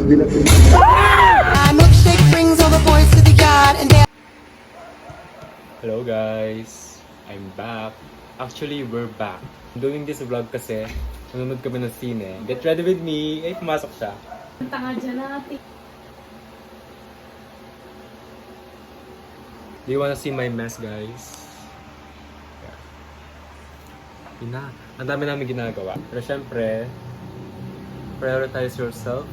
Hello guys, I'm back. Actually, we're back. Doing this vlog kasi nanonood kami ng sine. Get ready with me. Ay, pumasok siya. Tanga dyan natin. Do you wanna see my mess, guys? Yeah. Ang dami namin ginagawa. Pero syempre, prioritize yourself.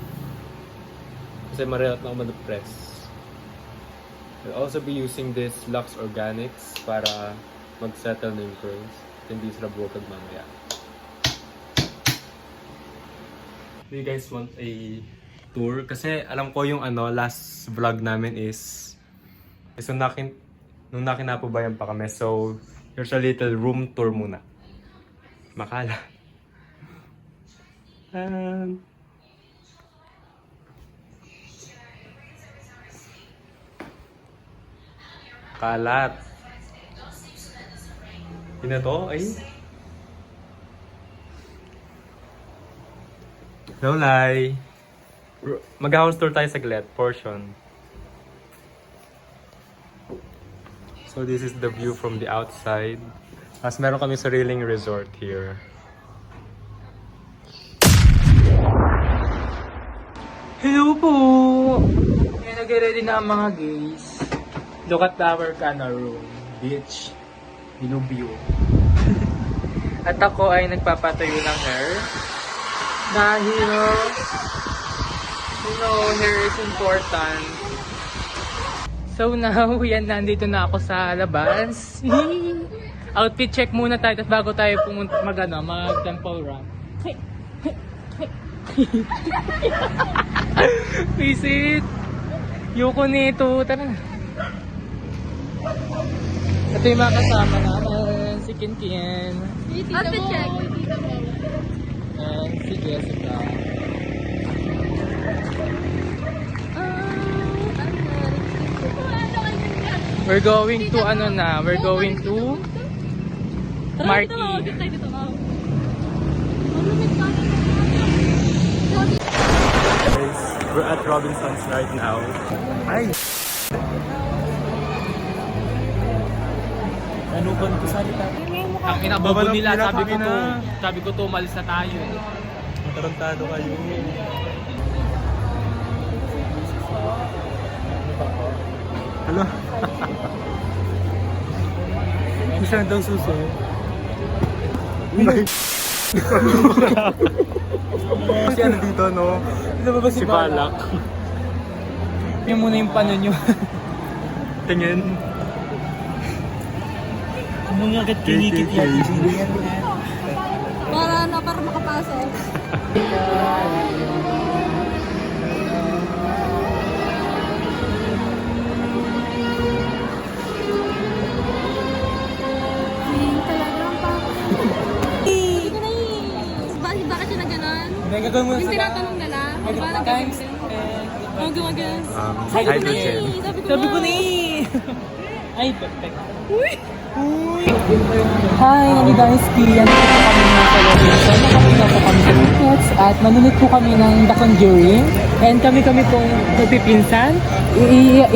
Kasi marelat na ako ma-depress. I'll also be using this Lux Organics para mag-settle na yung curls. Hindi sila bukod mamaya. Do you guys want a tour? Kasi alam ko yung last vlog namin is nung nakinapubayan pa kami. So, here's a little room tour muna. Makala. Kalat. Yun na to? Ay. Lolay. Mag-house tour tayo saglit. Portion. So this is the view from the outside. As meron kami sariling resort here. Hello po! Ngayon nag-ready na ang mga gays. Look at our room. Beach. Binubyo. At ako ay nagpapatayo ng hair. Dahil, hair is important. So now, yan, nandito na ako sa labas. Outfit check muna tayo at bago tayo pumunta mag-temple run. Visit! Yoko nito, tara. Ito yung mga kasama namin, si Kinkin. Outfit check. And si Jessica. We're going to we're going to Marquee. Guys, we're at Robinson's right now. Ay! Ano ba ito salita? Ang inabobo nila, sabi ko to, umalis na tayo. Matarantado kayo. Hello? Isa daw suso. Si ano dito, no? Ano ba Si Balak. Yung muna yung pano nyo. Tingin. Anong agad kinikit yan? Para makapasok. Bakit siya na gano'n? Yung tinatanong nila, parang gano'n. Gumagano'n. Hydrogen. Sabi ko na eh! Ay, perfect. Uy! Hi, guys, Kian. Nandito po kami na sa Robinson. Nakapila po kami sa tickets at manunod po kami ng The Conjuring. And kami pong nagpipinsan.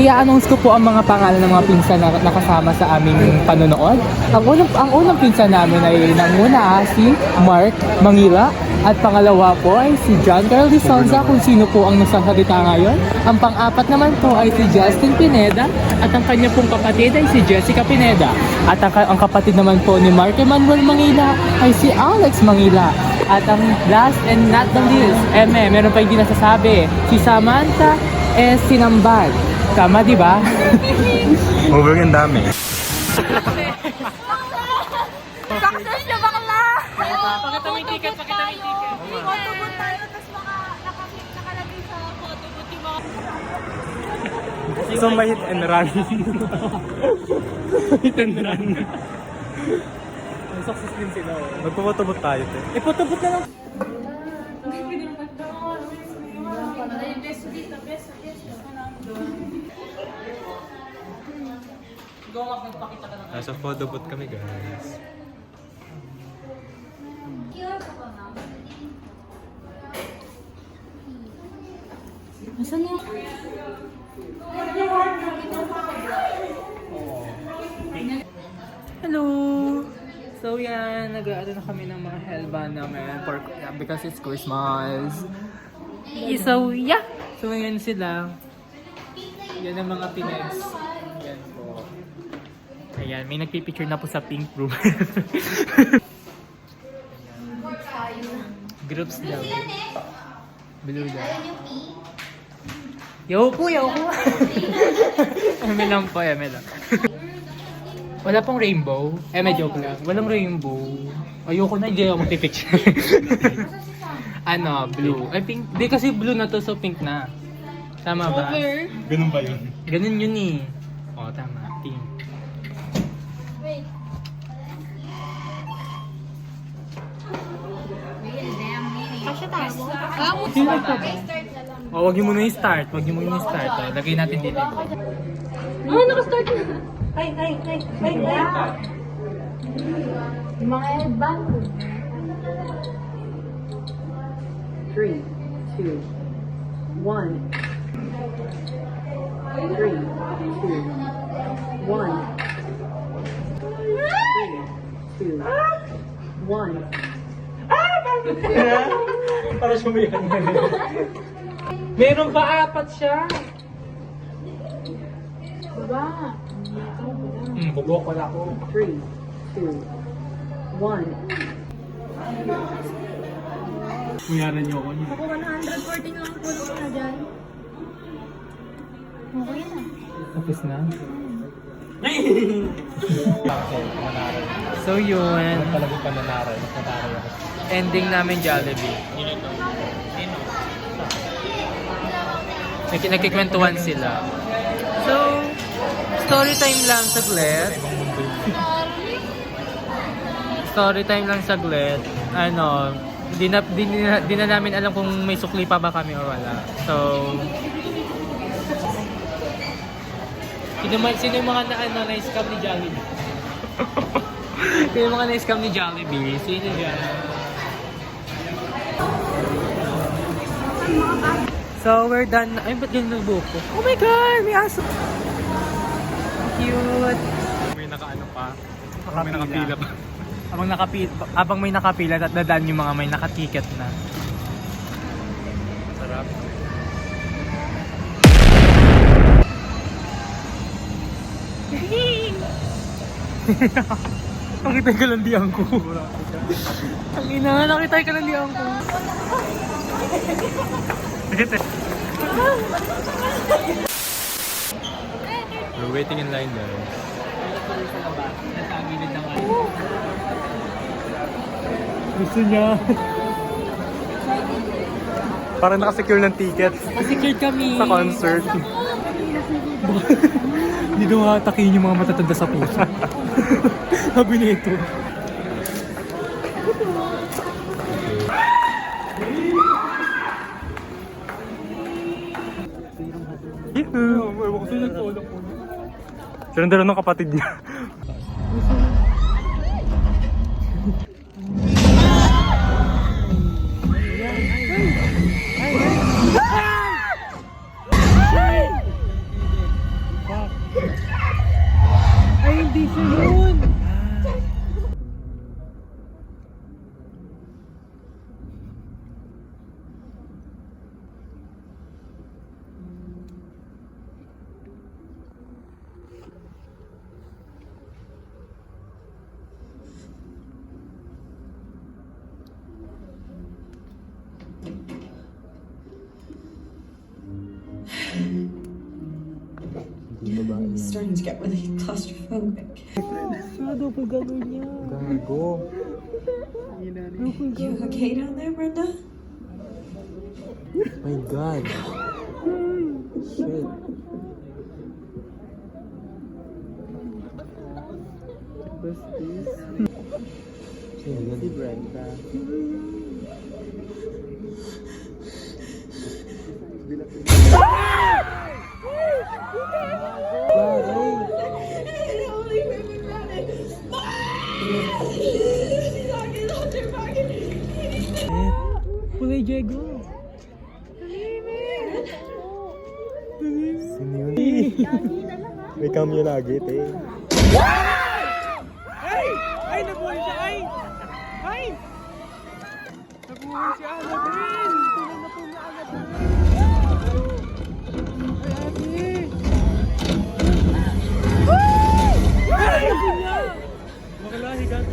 I-announce ko po ang mga pangalan ng mga pinsan na nakasama sa aming panonood. Ang unang pinsan namin ay nanguna si Mark Mangila. At pangalawa po ay si John Carl Disonza, kung sino po ang nagsasalita ngayon. Ang pang-apat naman po ay si Justin Pineda. At ang kanya pong kapatid ay si Jessica Pineda. At ang kapatid naman po ni Mark Emmanuel Mangila ay si Alex Mangila. At ang last and not the least, meron pa hindi nasasabi, si Samantha Sinambag. Tama, di ba? Over yung dami. Success na bakla! Pakita mo yung ticket, pakita mo yung ticket. Photobooth tayo, tapos nakalagay sa photobooth yung mga... So may hit and run. Hit and run. May success din sila. Magpapotobot tayo. Ipotobot na lang. Nasa photobot kami, guys. Nasaan na? Hello! So yan, nag-aano na kami ng mga hellband namin because it's Christmas. So yeah! So yan sila. Yan ang mga pinegs. Yan po. Ayan, may nagpipicture na po sa pink room. Groups daw. Blue daw. Yo po! Eme lang po, eme lang. Wala pong rainbow. May joke lang. Walang rainbow. Ayoko na, hindi ako magpipicture. Blue. I think, di kasi blue na to, so pink na. Tama ba? Ganun ba yun? Ganun yun eh. Oo, tama. Pink. Wait. Kasya tayo. Sino pa ba? Wag niyo muna i-start. Lagay natin dito. Naka-start na. Mga headband. 3, 2, 1. 3, 2, 1. 3, 2, 1. Para sumiyan. Meron pa 4 siya. Baba. Bubok wala ko. 3, 2, 1. Kuyaran niyo ako niya. Ako 114 lang ang tulog na dyan. Okay na. Tapos na? So yun. Talagang pananaral. Nataral ako. Ending namin Jollibee. Nagkikwentuhan sila. So, story time lang saglit. Story time lang saglit. Di na namin alam kung may sukli pa ba kami o wala. So, sino yung mga na-scam ni Jollibee? Sino yung mga na-scam ni Jollibee? Sino dyan? So, we're done. Ay, ba't ganun nagbuko? Oh my God! May aso! Cute! May nakaano pa. May nakapila pa. Habang may nakapila at dadaan yung mga may nakatiket na. Sarap. Nakita yung kalandian ko. Ang ina, nakita yung kalandian ko. We're waiting in line guys. Nasa gilid ng ano. Gusto niya. Parang nakasecure ng ticket Secure kami. sa concert. Hindi daw hatakin yung mga matatanda sa puso. Sabi nito. Yuhuu! Sinundan ng kapatid niya. Ay, hindi siya yun! It's starting to get really claustrophobic. Ano pa gagawin niya? Gago. You okay down there, Brenda? My God. Shit. What's this? Si Brenda. Kulay Diego. Sino yun? May cameo lagi, te. Ay, nabuhay siya! Ay! Nabuhay si Annabelle! Tulong na po na Annabelle! Ay, ate! Makalahi ka.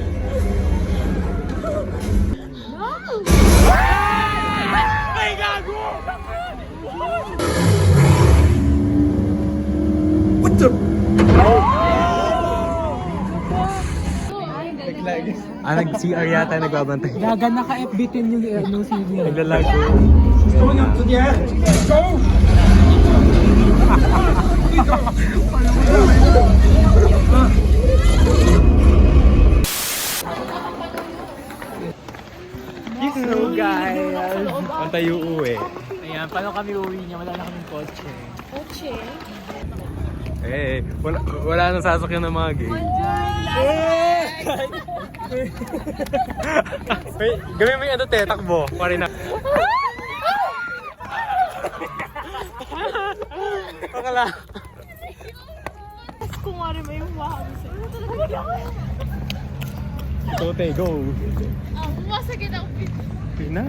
Ay, gago! Nag-CR yata nagbabantay. Gaga naka-FB10 yung no senior. Naglalago. So guys, ang tayo uwi. Ayan, paano kami uwi niya? Wala na kaming kotse. Eh, wala nang sasakyan ng mga gay. Wait, gawin mo yung ano te, takbo. Pari na. Akala. Kung nga rin may umahagi sa'yo. Ano talaga? Go te, go. Bumasagin ako. Pina.